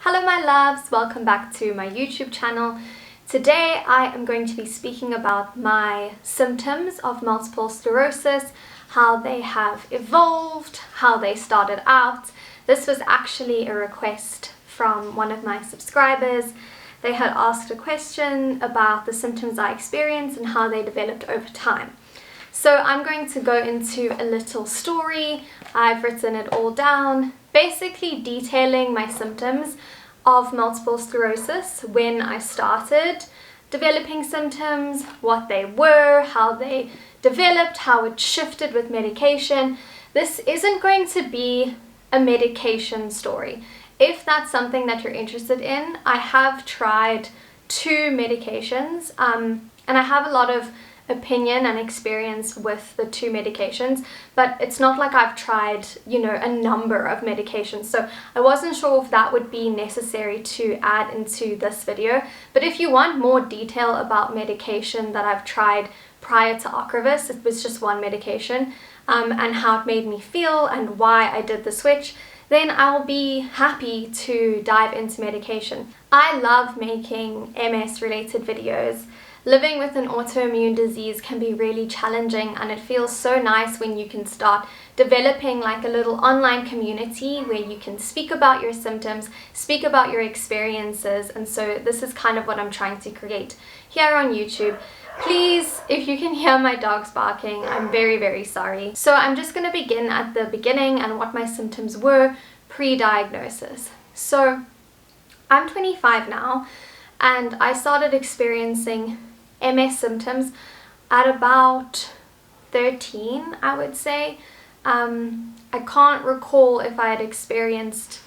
Hello my loves, welcome back to my YouTube channel. Today I am going to be speaking about my symptoms of multiple sclerosis, how they have evolved, how they started out. This was actually a request from one of my subscribers. They had asked a question about the symptoms I experienced and how they developed over time. So I'm going to go into a little story. I've written it all down, basically detailing my symptoms of multiple sclerosis, when I started developing symptoms, what they were, how they developed, how it shifted with medication. This isn't going to be a medication story. If that's something that you're interested in, I have tried 2 medications and I have a lot of opinion and experience with the 2 medications, but it's not like I've tried, a number of medications, so I wasn't sure if that would be necessary to add into this video. But if you want more detail about medication that I've tried prior to Ocrevus, it was just one medication, and how it made me feel and why I did the switch, then I'll be happy to dive into medication. I love making MS related videos. Living with an autoimmune disease can be really challenging, and it feels so nice when you can start developing like a little online community where you can speak about your symptoms, speak about your experiences, and so this is kind of what I'm trying to create here on YouTube. Please, if you can hear my dogs barking, I'm very, very sorry. So I'm just going to begin at the beginning and what my symptoms were pre-diagnosis. So I'm 25 now, and I started experiencing MS symptoms at about 13, I would say. I can't recall if I had experienced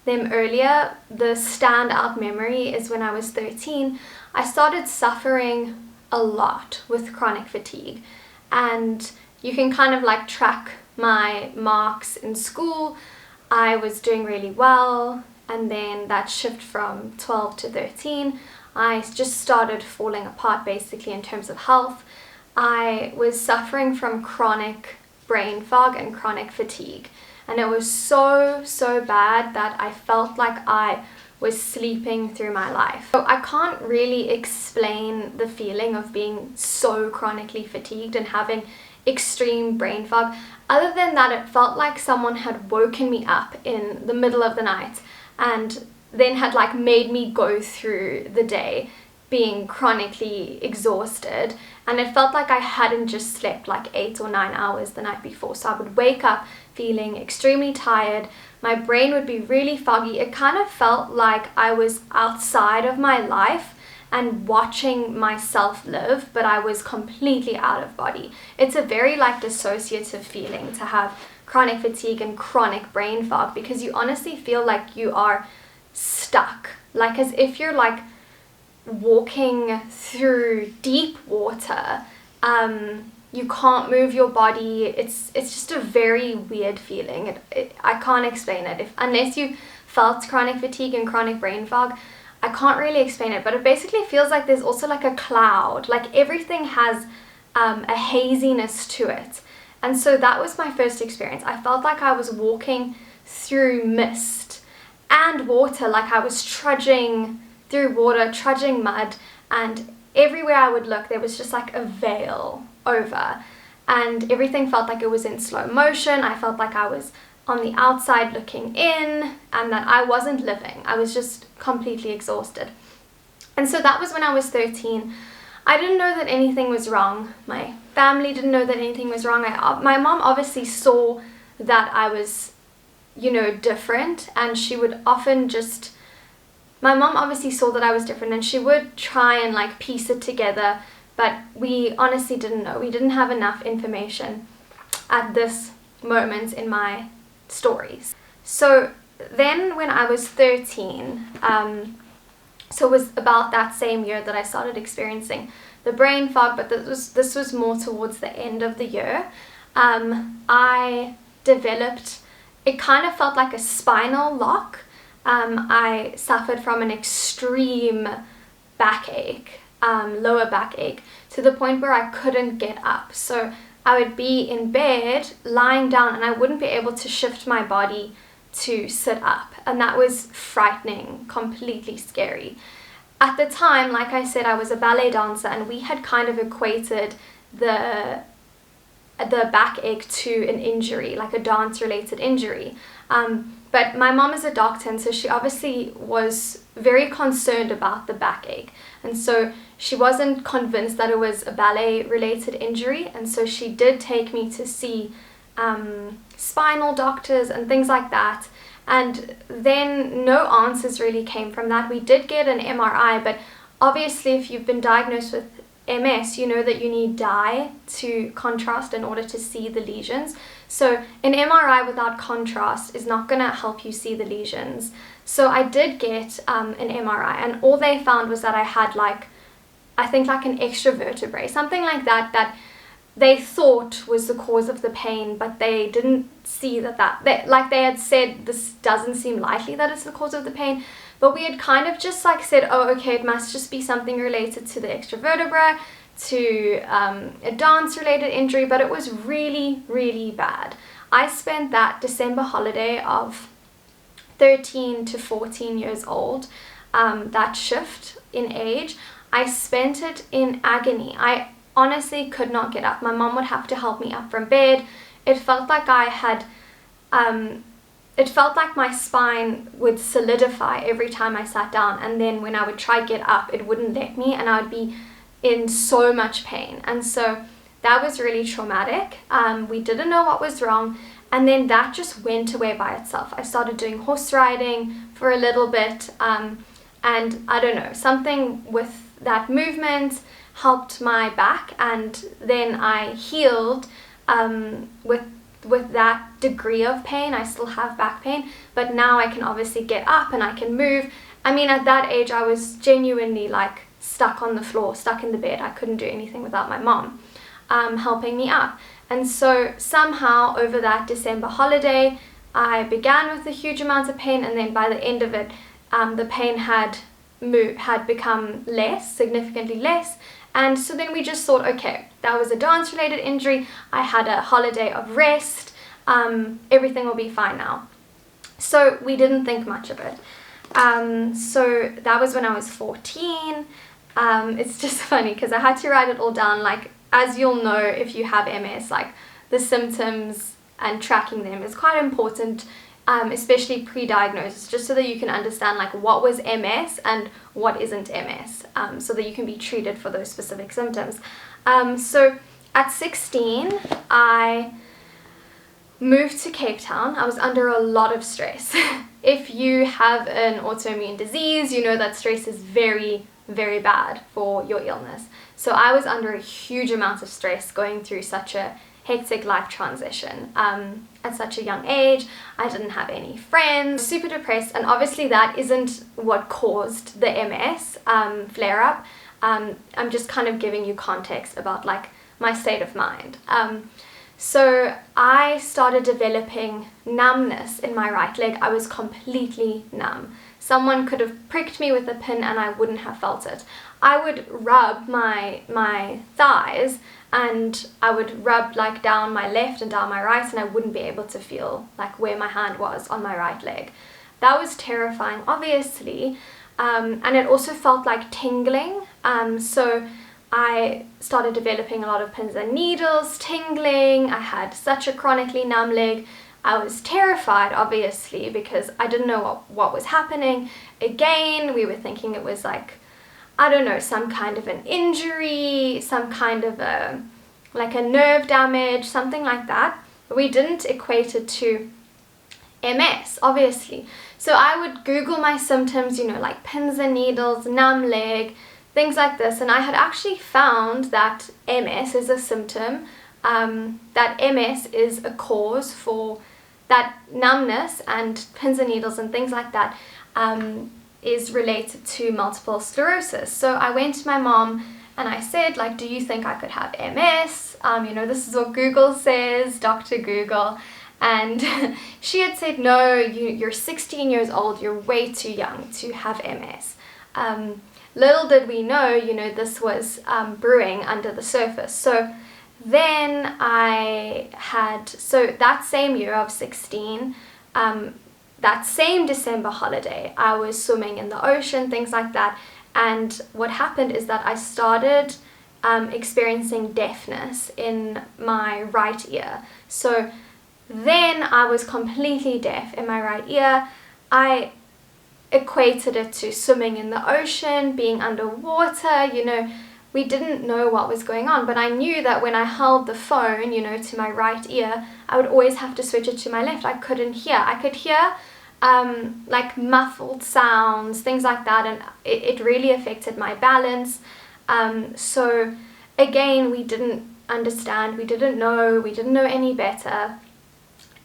them earlier. The standout memory is when I was 13, I started suffering a lot with chronic fatigue, and you can kind of like track my marks in school. I was doing really well, and then that shift from 12 to 13, I just started falling apart basically in terms of health. I was suffering from chronic brain fog and chronic fatigue, and it was so bad that I felt like I was sleeping through my life. So I can't really explain the feeling of being so chronically fatigued and having extreme brain fog, other than that it felt like someone had woken me up in the middle of the night and then had like made me go through the day being chronically exhausted, and it felt like I hadn't just slept like 8 or 9 hours the night before. So I would wake up feeling extremely tired, my brain would be really foggy. It kind of felt like I was outside of my life and watching myself live, but I was completely out of body. It's a very like dissociative feeling to have chronic fatigue and chronic brain fog, because you honestly feel like you are stuck, like as if you're like walking through deep water. You can't move your body. It's just a very weird feeling. I can't explain it unless you felt chronic fatigue and chronic brain fog. I can't really explain it, but it basically feels like there's also like a cloud, like everything has a haziness to it. And so that was my first experience. I felt like I was walking through mist and water, like I was trudging through water, trudging mud, and everywhere I would look there was just like a veil over, and everything felt like it was in slow motion. I felt like I was on the outside looking in, and that I wasn't living. I was just completely exhausted. And so that was when I was 13. I didn't know that anything was wrong. My family didn't know that anything was wrong. My mom obviously saw that I was different, and she would often my mom obviously saw that I was different, and she would try and like piece it together, but we honestly didn't know. We didn't have enough information at this moment in my stories. So then when I was 13, so it was about that same year that I started experiencing the brain fog, but this was more towards the end of the year. I developed, it kind of felt like a spinal lock. I suffered from an extreme backache, lower backache, to the point where I couldn't get up. So I would be in bed lying down, and I wouldn't be able to shift my body to sit up, and that was frightening, completely scary. At the time, like I said, I was a ballet dancer, and we had kind of equated the backache to an injury, like a dance-related injury. But my mom is a doctor, and so she obviously was very concerned about the backache. And so she wasn't convinced that it was a ballet-related injury, and so she did take me to see spinal doctors and things like that. And then no answers really came from that. We did get an MRI, but obviously if you've been diagnosed with MS, you know that you need dye to contrast in order to see the lesions. So an MRI without contrast is not going to help you see the lesions. So I did get an MRI, and all they found was that I had I think an extra vertebrae, something like that, that they thought was the cause of the pain, but they didn't see they had said, this doesn't seem likely that it's the cause of the pain. But we had kind of just said, oh, okay, it must just be something related to the extra vertebra, to a dance-related injury, but it was really, really bad. I spent that December holiday of 13 to 14 years old, that shift in age, I spent it in agony. I honestly could not get up. My mom would have to help me up from bed. It felt like it felt like my spine would solidify every time I sat down, and then when I would try to get up, it wouldn't let me, and I would be in so much pain. And so that was really traumatic. We didn't know what was wrong, and then that just went away by itself. I started doing horse riding for a little bit, and I don't know, something with that movement helped my back, and then I healed with that degree of pain. I still have back pain, but now I can obviously get up and I can move. I mean, at that age, I was genuinely stuck on the floor, stuck in the bed. I couldn't do anything without my mom helping me up. And so somehow over that December holiday, I began with a huge amount of pain, and then by the end of it, the pain had become less, significantly less. And so then we just thought, okay, that was a dance-related injury. I had a holiday of rest. Everything will be fine now. So we didn't think much of it. So that was when I was 14. It's just funny because I had to write it all down. As you'll know, if you have MS, the symptoms and tracking them is quite important, especially pre-diagnosis, just so that you can understand what was MS and what isn't MS, so that you can be treated for those specific symptoms. So at 16, I moved to Cape Town. I was under a lot of stress. If you have an autoimmune disease, you know that stress is very, very bad for your illness. So I was under a huge amount of stress going through such a hectic life transition. At such a young age, I didn't have any friends, super depressed, and obviously that isn't what caused the MS flare-up. I'm just kind of giving you context about my state of mind. So I started developing numbness in my right leg. I was completely numb. Someone could have pricked me with a pin and I wouldn't have felt it. I would rub my thighs, and I would rub down my left and down my right, and I wouldn't be able to feel where my hand was on my right leg. That was terrifying, obviously, and it also felt like tingling. So I started developing a lot of pins and needles, tingling. I had such a chronically numb leg. I was terrified, obviously, because I didn't know what was happening. Again, we were thinking it was I don't know, some kind of an injury, some kind of a nerve damage, something like that. But we didn't equate it to MS, obviously. So I would Google my symptoms, pins and needles, numb leg, things like this. And I had actually found that MS is a symptom, that MS is a cause for that numbness, and pins and needles and things like that is related to multiple sclerosis. So I went to my mom and I said, do you think I could have MS? This is what Google says, Dr. Google. And she had said, no, you're 16 years old, you're way too young to have MS. Little did we know, this was brewing under the surface. So then so that same year of 16, that same December holiday, I was swimming in the ocean, things like that. And what happened is that I started experiencing deafness in my right ear. So then I was completely deaf in my right ear. I equated it to swimming in the ocean, being underwater, we didn't know what was going on, but I knew that when I held the phone, to my right ear, I would always have to switch it to my left. I couldn't hear. I could hear like muffled sounds, things like that, and it really affected my balance. So again, we didn't understand, we didn't know any better.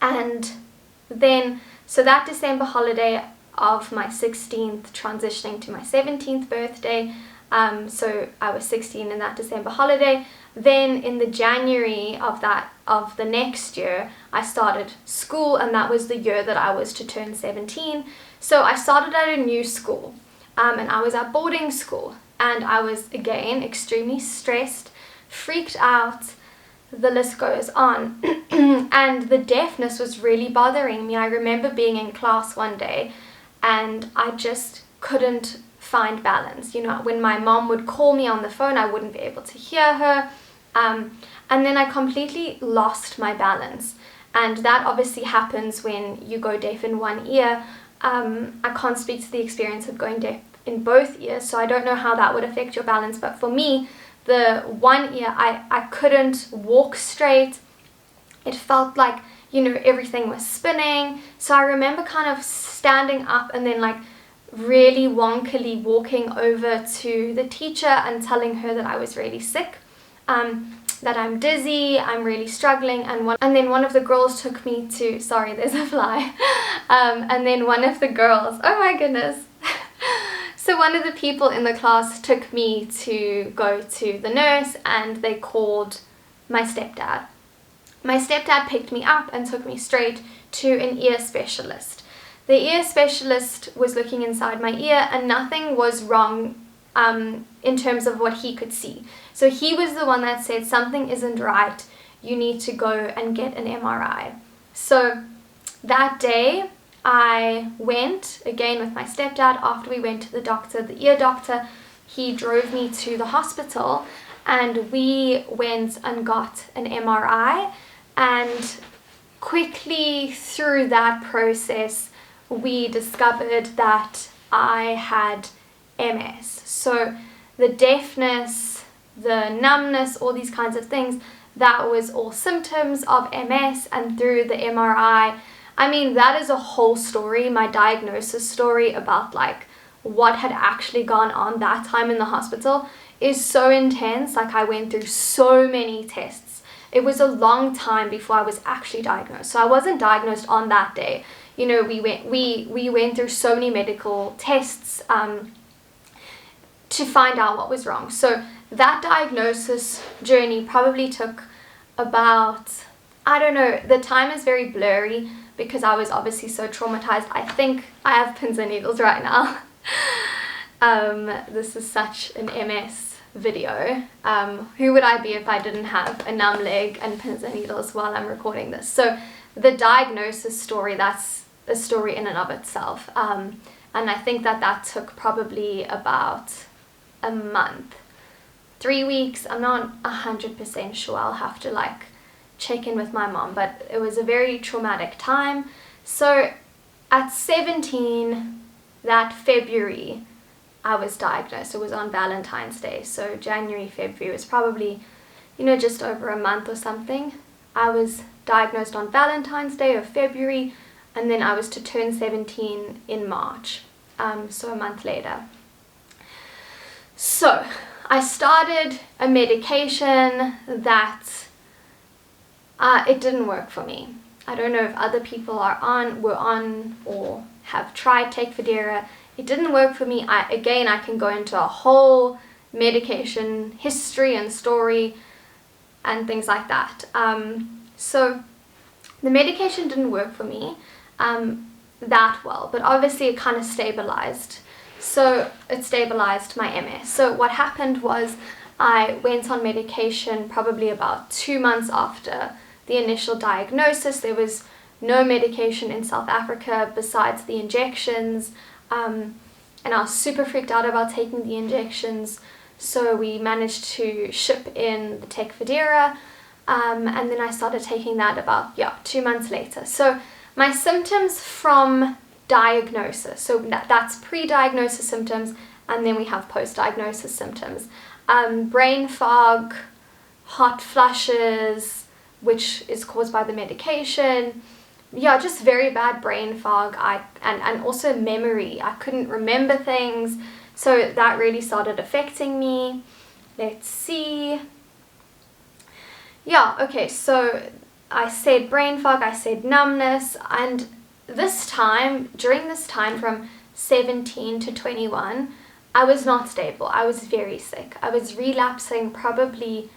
And then, so that December holiday of my 16th transitioning to my 17th birthday, so I was 16 in that December holiday. Then in the January of the next year, I started school, and that was the year that I was to turn 17. So I started at a new school, and I was at boarding school, and I was again extremely stressed, freaked out, the list goes on. And the deafness was really bothering me. I remember being in class one day and I just couldn't find balance. When my mom would call me on the phone, I wouldn't be able to hear her. And then I completely lost my balance. And that obviously happens when you go deaf in one ear. I can't speak to the experience of going deaf in both ears, so I don't know how that would affect your balance. But for me, the one ear, I couldn't walk straight. It felt like, everything was spinning. So I remember kind of standing up and then like really wonkily walking over to the teacher and telling her that I was really sick, that I'm dizzy, I'm really struggling. And then one of the girls took me to, sorry, there's a fly. And then one of the girls, oh my goodness. So one of the people in the class took me to go to the nurse, and they called my stepdad. My stepdad picked me up and took me straight to an ear specialist. The ear specialist was looking inside my ear, and nothing was wrong in terms of what he could see. So he was the one that said, something isn't right, you need to go and get an MRI. So that day I went again with my stepdad. After we went to the doctor, the ear doctor, he drove me to the hospital, and we went and got an MRI. And quickly through that process, we discovered that I had MS. So the deafness, the numbness, all these kinds of things, that was all symptoms of MS. And through the MRI, that is a whole story, my diagnosis story about like what had actually gone on that time in the hospital is so intense. Like I went through so many tests. It was a long time before I was actually diagnosed. So I wasn't diagnosed on that day. We went through so many medical tests to find out what was wrong. So that diagnosis journey probably took about, I don't know, the time is very blurry because I was obviously so traumatized. I think I have pins and needles right now. This is such an MS video. Who would I be if I didn't have a numb leg and pins and needles while I'm recording this? So the diagnosis story, that's a story in and of itself. And I think that took probably about a month, 3 weeks. I'm not 100% sure. I'll have to check in with my mom, but it was a very traumatic time. So at 17, that February, I was diagnosed. It was on Valentine's Day. So January, February was probably, just over a month or something. I was diagnosed on Valentine's Day of February, and then I was to turn 17 in March, so a month later. So I started a medication that it didn't work for me. I don't know if other people were on or have tried Tecfidera. It didn't work for me. I can go into a whole medication history and story and things like that. So the medication didn't work for me that well, but obviously it kind of stabilized. So it stabilized my MS. So what happened was I went on medication probably about 2 months after the initial diagnosis. There was no medication in South Africa besides the injections, and I was super freaked out about taking the injections, so we managed to ship in the Tecfidera, and then I started taking that about 2 months later. So my symptoms from diagnosis, so that's pre-diagnosis symptoms, and then we have post-diagnosis symptoms. Brain fog, hot flushes, which is caused by the medication. Just very bad brain fog. And also memory. I couldn't remember things, so that really started affecting me. Let's see. Okay, so I said brain fog, I said numbness, and during this time from 17 to 21, I was not stable. I was very sick. I was relapsing probably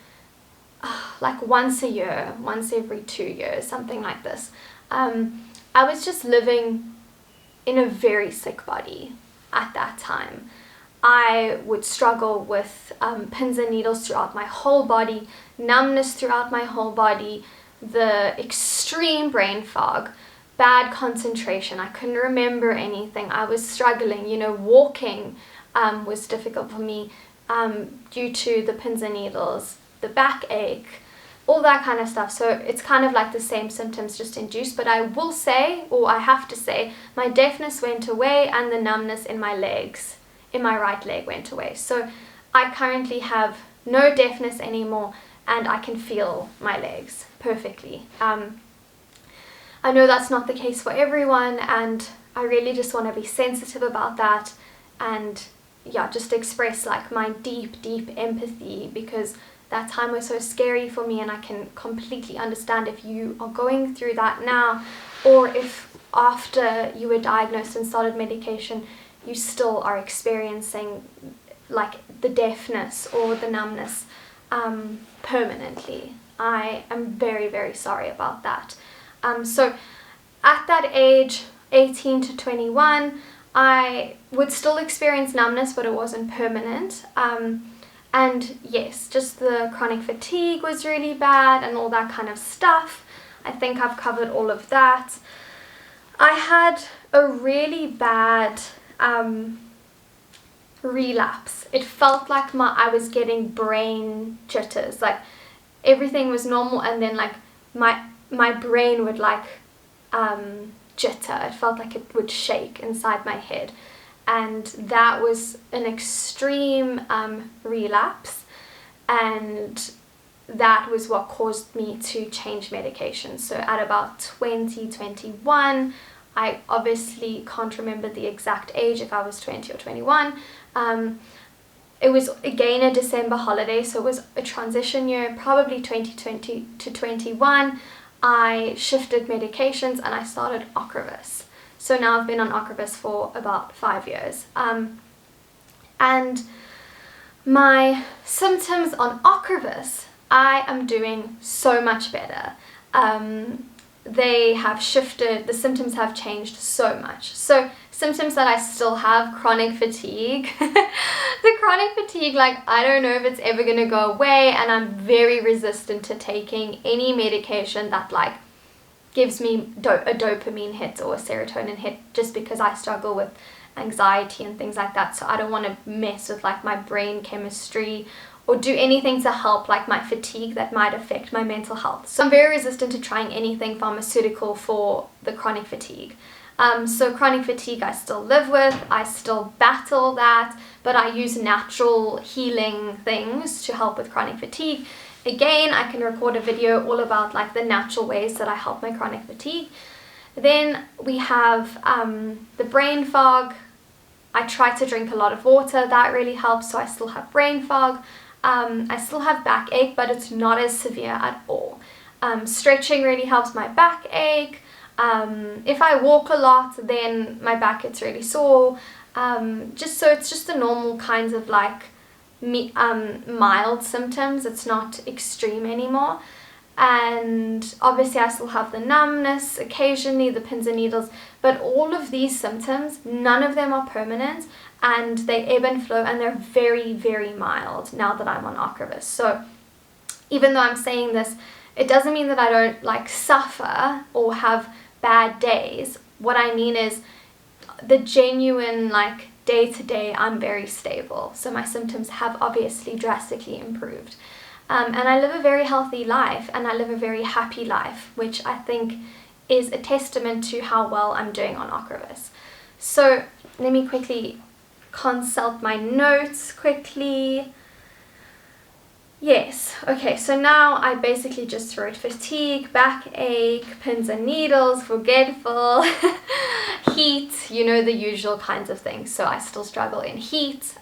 like once a year, once every 2 years, something like this. I was just living in a very sick body at that time. I would struggle with pins and needles throughout my whole body, numbness throughout my whole body, the extreme brain fog, bad concentration. I couldn't remember anything. I was struggling. Walking was difficult for me due to the pins and needles, the backache, all that kind of stuff. So it's kind of like the same symptoms, just induced. But I will say, or I have to say, my deafness went away and the numbness in my legs, in my right leg, went away. So I currently have no deafness anymore and I can feel my legs perfectly. I know that's not the case for everyone, and I really just want to be sensitive about that and just express like my deep empathy, because that time was so scary for me, and I can completely understand if you are going through that now, or if after you were diagnosed and started medication you still are experiencing like the deafness or the numbness permanently. I am very sorry about that. So at that age, 18 to 21, I would still experience numbness, but it wasn't permanent. And yes, just the chronic fatigue was really bad and all that kind of stuff. I think I've covered all of that. I had a really bad relapse. It felt like I was getting brain jitters. Like everything was normal, and then like my brain would like jitter. It felt like it would shake inside my head, and that was an extreme relapse, and that was what caused me to change medication. So at about 2021, I obviously can't remember the exact age, if I was 20 or 21. It was again a December holiday, so it was a transition year, probably 2020 to 21. I shifted medications and I started Ocrevus. So now I've been on Ocrevus for about 5 years. And my symptoms on Ocrevus, I am doing so much better. They have shifted, the symptoms have changed so much. So symptoms that I still have, chronic fatigue. The chronic fatigue, like I don't know if it's ever going to go away, and I'm very resistant to taking any medication that like gives me a dopamine hit or a serotonin hit, just because I struggle with anxiety and things like that. So I don't want to mess with like my brain chemistry or do anything to help like my fatigue that might affect my mental health. So I'm very resistant to trying anything pharmaceutical for the chronic fatigue. So chronic fatigue I still live with, I still battle that, but I use natural healing things to help with chronic fatigue. Again, I can record a video all about like the natural ways that I help my chronic fatigue. Then we have the brain fog. I try to drink a lot of water, that really helps, so I still have brain fog. I still have backache, but it's not as severe at all. Stretching really helps my backache. If I walk a lot, then my back gets really sore. It's just the normal kinds of like mild symptoms. It's not extreme anymore. And obviously I still have the numbness, occasionally the pins and needles, but all of these symptoms, none of them are permanent, and they ebb and flow, and they're very mild now that I'm on Ocrevus. So even though I'm saying this, it doesn't mean that I don't like suffer or have bad days, what I mean is the genuine, like, day to day, I'm very stable. So my symptoms have obviously drastically improved. And I live a very healthy life, and I live a very happy life, which I think is a testament to how well I'm doing on Ocrevus. So let me quickly consult my notes quickly. Yes, okay, so now I basically just wrote fatigue, backache, pins and needles, forgetful, heat, the usual kinds of things. So I still struggle in heat.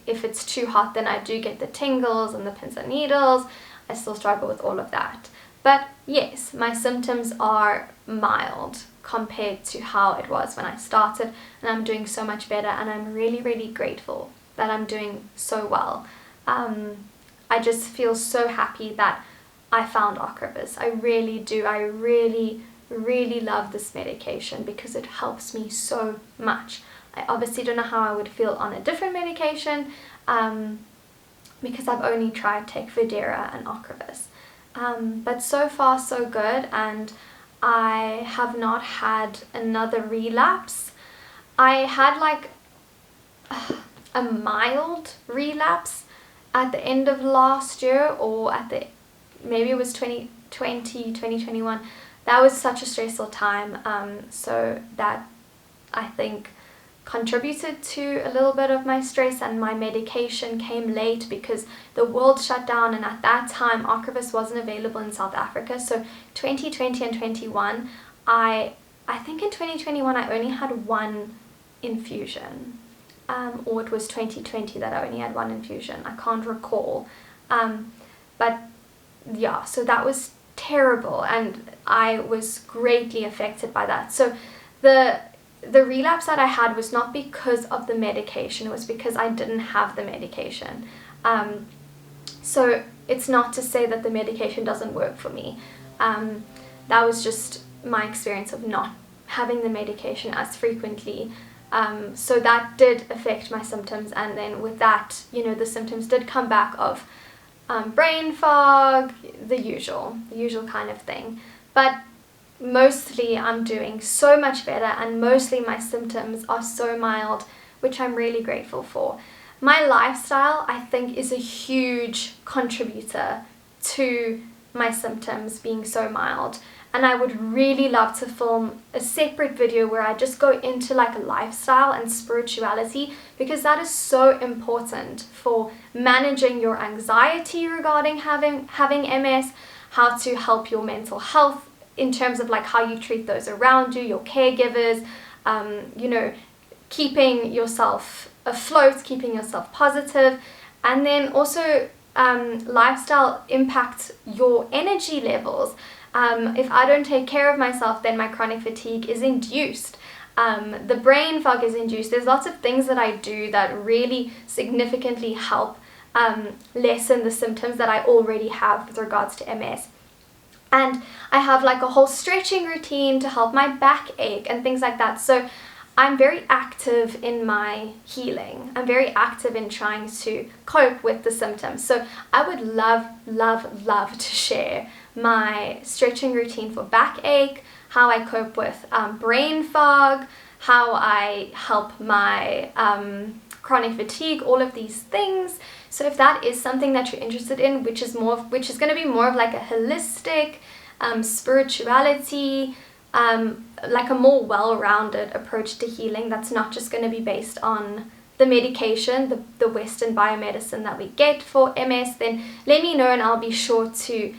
If it's too hot, then I do get the tingles and the pins and needles. I still struggle with all of that. But yes, my symptoms are mild compared to how it was when I started, and I'm doing so much better, and I'm really, really grateful that I'm doing so well. I just feel so happy that I found Ocrevus. I really do. I really, really love this medication because it helps me so much. I obviously don't know how I would feel on a different medication because I've only tried Tecfidera and Ocrevus. But so far so good, and I have not had another relapse. I had like a mild relapse at the end of last year, or maybe it was 2020, 2021. That was such a stressful time, so that I think contributed to a little bit of my stress, and my medication came late because the world shut down, and at that time Ocrevus wasn't available in South Africa. So 2020 and 21, I think in 2021 I only had one infusion. Or it was 2020 that I only had one infusion. I can't recall. But yeah, so that was terrible, and I was greatly affected by that. So the relapse that I had was not because of the medication, it was because I didn't have the medication. So it's not to say that the medication doesn't work for me. That was just my experience of not having the medication as frequently. So that did affect my symptoms, and then with that, the symptoms did come back of brain fog, the usual kind of thing. But mostly I'm doing so much better, and mostly my symptoms are so mild, which I'm really grateful for. My lifestyle, I think, is a huge contributor to my symptoms being so mild. And I would really love to film a separate video where I just go into like a lifestyle and spirituality, because that is so important for managing your anxiety regarding having MS, how to help your mental health in terms of like how you treat those around you, your caregivers, keeping yourself afloat, keeping yourself positive, and then also lifestyle impacts your energy levels. If I don't take care of myself, then my chronic fatigue is induced. The brain fog is induced. There's lots of things that I do that really significantly help lessen the symptoms that I already have with regards to MS. And I have like a whole stretching routine to help my backache and things like that. So I'm very active in my healing. I'm very active in trying to cope with the symptoms. So I would love, love, love to share my stretching routine for backache, how I cope with brain fog, how I help my chronic fatigue, all of these things. So if that is something that you're interested in, which is going to be more of like a holistic spirituality, like a more well-rounded approach to healing that's not just going to be based on the medication, the Western biomedicine that we get for MS, then let me know and I'll be sure to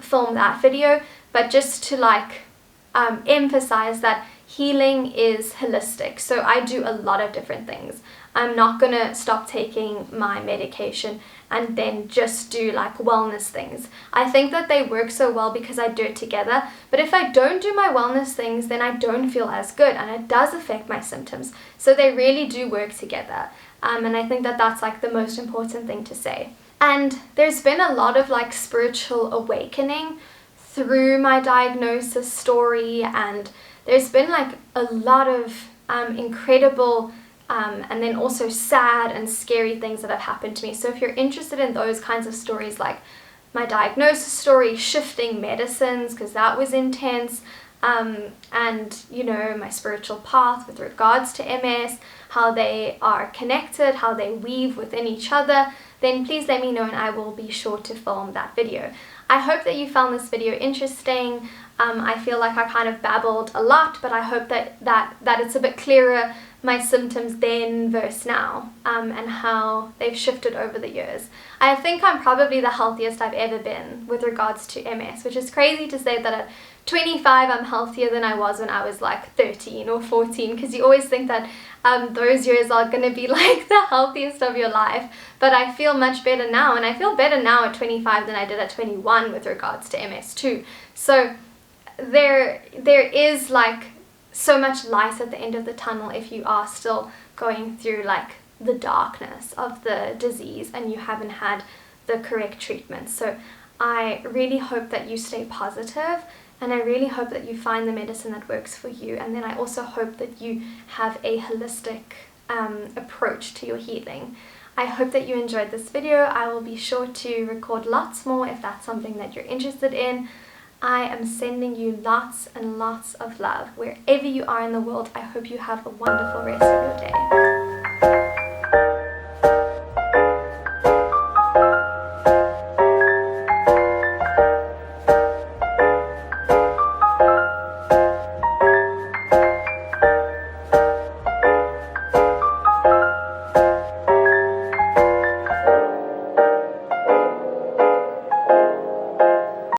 film that video. But just to like emphasize that healing is holistic. So I do a lot of different things. I'm not gonna stop taking my medication and then just do like wellness things. I think that they work so well because I do it together. But if I don't do my wellness things, then I don't feel as good, and it does affect my symptoms. So they really do work together. And I think that that's like the most important thing to say. And there's been a lot of like spiritual awakening through my diagnosis story, and there's been like a lot of incredible and then also sad and scary things that have happened to me. So if you're interested in those kinds of stories, like my diagnosis story, shifting medicines because that was intense, and you know, my spiritual path with regards to MS, how they are connected, how they weave within each other, then please let me know and I will be sure to film that video. I hope that you found this video interesting. I feel like I kind of babbled a lot, but I hope that it's a bit clearer, my symptoms then versus now, and how they've shifted over the years. I think I'm probably the healthiest I've ever been with regards to MS, which is crazy to say that at 25 I'm healthier than I was when I was like 13 or 14, because you always think that those years are going to be like the healthiest of your life, but I feel much better now, and I feel better now at 25 than I did at 21 with regards to MS too. So there is like so much light at the end of the tunnel if you are still going through like the darkness of the disease and you haven't had the correct treatment. So I really hope that you stay positive, and I really hope that you find the medicine that works for you, and then I also hope that you have a holistic approach to your healing. I hope that you enjoyed this video. I will be sure to record lots more if that's something that you're interested in. I am sending you lots and lots of love wherever you are in the world. I hope you have a wonderful rest of your day.